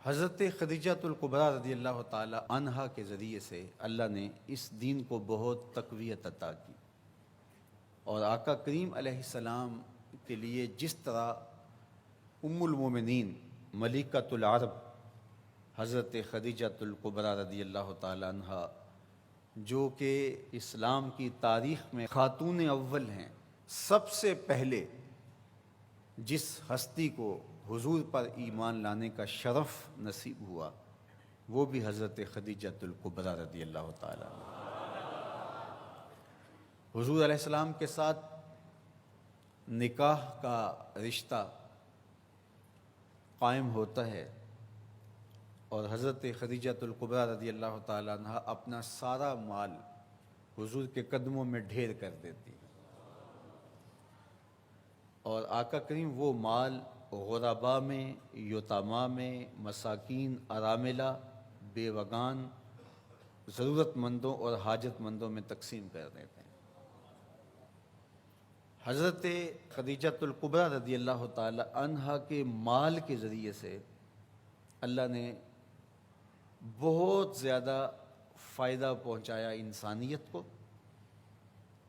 حضرت خدیجۃ الکبریٰ رضی اللہ تعالی عنہا کے ذریعے سے اللہ نے اس دین کو بہت تقویت عطا کی، اور آقا کریم علیہ السلام کے لیے جس طرح ام المومنین ملکۃ العرب حضرت خدیجۃ الکبریٰ رضی اللہ تعالی عنہا، جو کہ اسلام کی تاریخ میں خاتون اول ہیں، سب سے پہلے جس ہستی کو حضور پر ایمان لانے کا شرف نصیب ہوا وہ بھی حضرت خدیجۃ الکبریٰ رضی اللہ تعالی عنہ۔ حضور علیہ السلام کے ساتھ نکاح کا رشتہ قائم ہوتا ہے، اور حضرت خدیجۃ الکبریٰ رضی اللہ تعالی عنہ اپنا سارا مال حضور کے قدموں میں ڈھیر کر دیتی، اور آقا کریم وہ مال غرباء میں، یتاما میں، مساکین، اراملہ، بیوگان، ضرورت مندوں اور حاجت مندوں میں تقسیم کر دیتے ہیں۔ حضرت خدیجۃ الکبریٰ رضی اللہ تعالی عنہا کے مال کے ذریعے سے اللہ نے بہت زیادہ فائدہ پہنچایا انسانیت کو،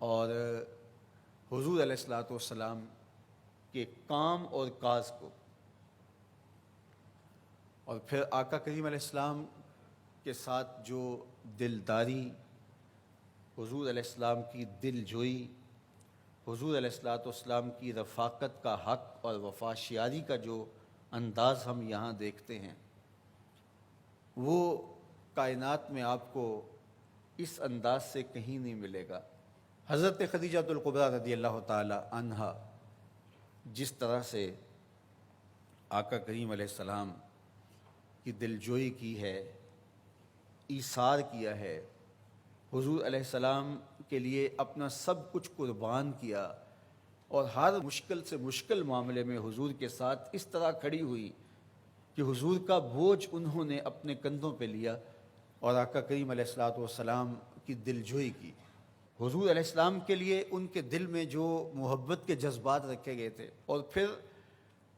اور حضور علیہ الصلوۃ والسلام کے کام اور کاج کو، اور پھر آقا کریم علیہ السلام کے ساتھ جو دلداری، حضور علیہ السلام کی دل جوئی، حضور علیہ الصلوۃ والسلام کی رفاقت کا حق اور وفا شیاری کا جو انداز ہم یہاں دیکھتے ہیں، وہ کائنات میں آپ کو اس انداز سے کہیں نہیں ملے گا۔ حضرت خدیجۃ الکبریٰ رضی اللہ تعالی عنہا جس طرح سے آقا کریم علیہ السلام کی دلجوئی کی ہے، ایثار کیا ہے، حضور علیہ السلام کے لیے اپنا سب کچھ قربان کیا، اور ہر مشکل سے مشکل معاملے میں حضور کے ساتھ اس طرح کھڑی ہوئی کہ حضور کا بوجھ انہوں نے اپنے کندھوں پہ لیا اور آقا کریم علیہ الصلوۃ والسلام کی دلجوئی کی۔ حضور علیہ السلام کے لیے ان کے دل میں جو محبت کے جذبات رکھے گئے تھے، اور پھر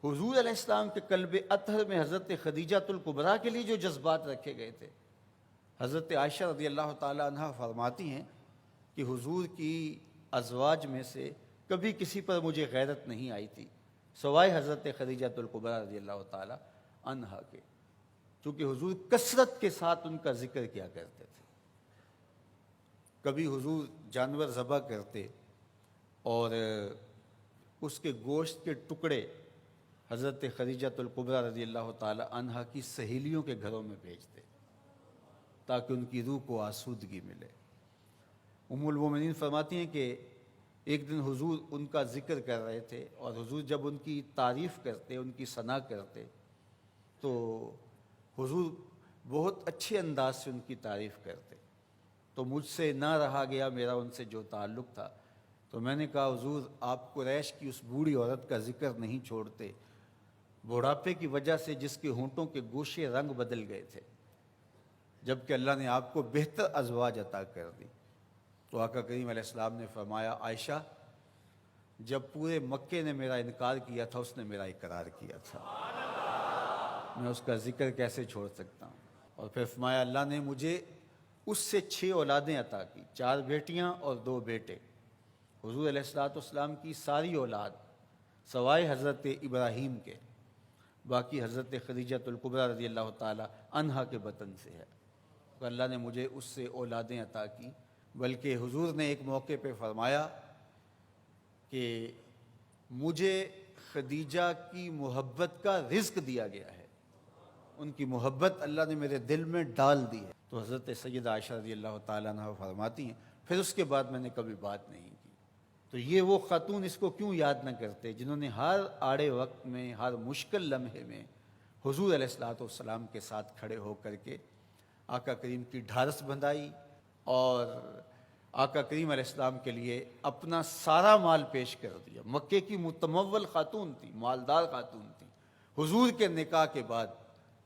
حضور علیہ السلام کے قلب اطہر میں حضرت خدیجۃ الکبریٰ کے لیے جو جذبات رکھے گئے تھے، حضرت عائشہ رضی اللہ تعالی عنہ فرماتی ہیں کہ حضور کی ازواج میں سے کبھی کسی پر مجھے غیرت نہیں آئی تھی سوائے حضرت خدیجۃ الکبریٰ رضی اللہ تعالی عنہا کے، چونکہ حضور کثرت کے ساتھ ان کا ذکر کیا کرتے تھے۔ کبھی حضور جانور ذبح کرتے اور اس کے گوشت کے ٹکڑے حضرت خدیجۃ الکبریٰ رضی اللہ تعالی عنہا کی سہیلیوں کے گھروں میں بھیجتے تاکہ ان کی روح کو آسودگی ملے۔ ام المومنین فرماتی ہیں کہ ایک دن حضور ان کا ذکر کر رہے تھے، اور حضور جب ان کی تعریف کرتے، ان کی ثنا کرتے، تو حضور بہت اچھے انداز سے ان کی تعریف کرتے، تو مجھ سے نہ رہا گیا میرا ان سے جو تعلق تھا، تو میں نے کہا حضور آپ قریش کی اس بوڑھی عورت کا ذکر نہیں چھوڑتے، بڑھاپے کی وجہ سے جس کے ہونٹوں کے گوشے رنگ بدل گئے تھے، جبکہ اللہ نے آپ کو بہتر ازواج عطا کر دی۔ تو آقا کریم علیہ السلام نے فرمایا، عائشہ جب پورے مکے نے میرا انکار کیا تھا اس نے میرا اقرار کیا تھا، میں اس کا ذکر کیسے چھوڑ سکتا ہوں۔ اور پھر فرمایا اللہ نے مجھے اس سے 6 اولادیں عطا کی، 4 بیٹیاں اور 2 بیٹے۔ حضور علیہ الصلوۃ والسلام کی ساری اولاد سوائے حضرت ابراہیم کے، باقی حضرت خدیجۃ الکبریٰ رضی اللہ تعالی عنہا کے بطن سے ہے، تو اللہ نے مجھے اس سے اولادیں عطا کی۔ بلکہ حضور نے ایک موقع پہ فرمایا کہ مجھے خدیجہ کی محبت کا رزق دیا گیا ہے، ان کی محبت اللہ نے میرے دل میں ڈال دی ہے۔ تو حضرت سیدہ عائشہ رضی اللہ تعالیٰ عنہ فرماتی ہیں پھر اس کے بعد میں نے کبھی بات نہیں کی۔ تو یہ وہ خاتون اس کو کیوں یاد نہ کرتے جنہوں نے ہر آڑے وقت میں، ہر مشکل لمحے میں حضور علیہ الصلوۃ والسلام کے ساتھ کھڑے ہو کر کے آقا کریم کی ڈھارس بندھائی، اور آقا کریم علیہ السلام کے لیے اپنا سارا مال پیش کر دیا۔ مکے کی متمول خاتون تھی، مالدار خاتون تھی، حضور کے نکاح کے بعد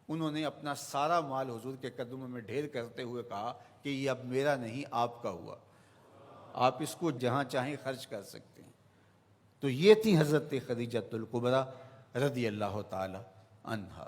انہوں نے اپنا سارا مال حضور کے قدموں میں ڈھیر کرتے ہوئے کہا کہ یہ اب میرا نہیں آپ کا ہوا، آپ اس کو جہاں چاہیں خرچ کر سکتے ہیں۔ تو یہ تھی حضرت خدیجۃ الکبریٰ رضی اللہ تعالی عنہا۔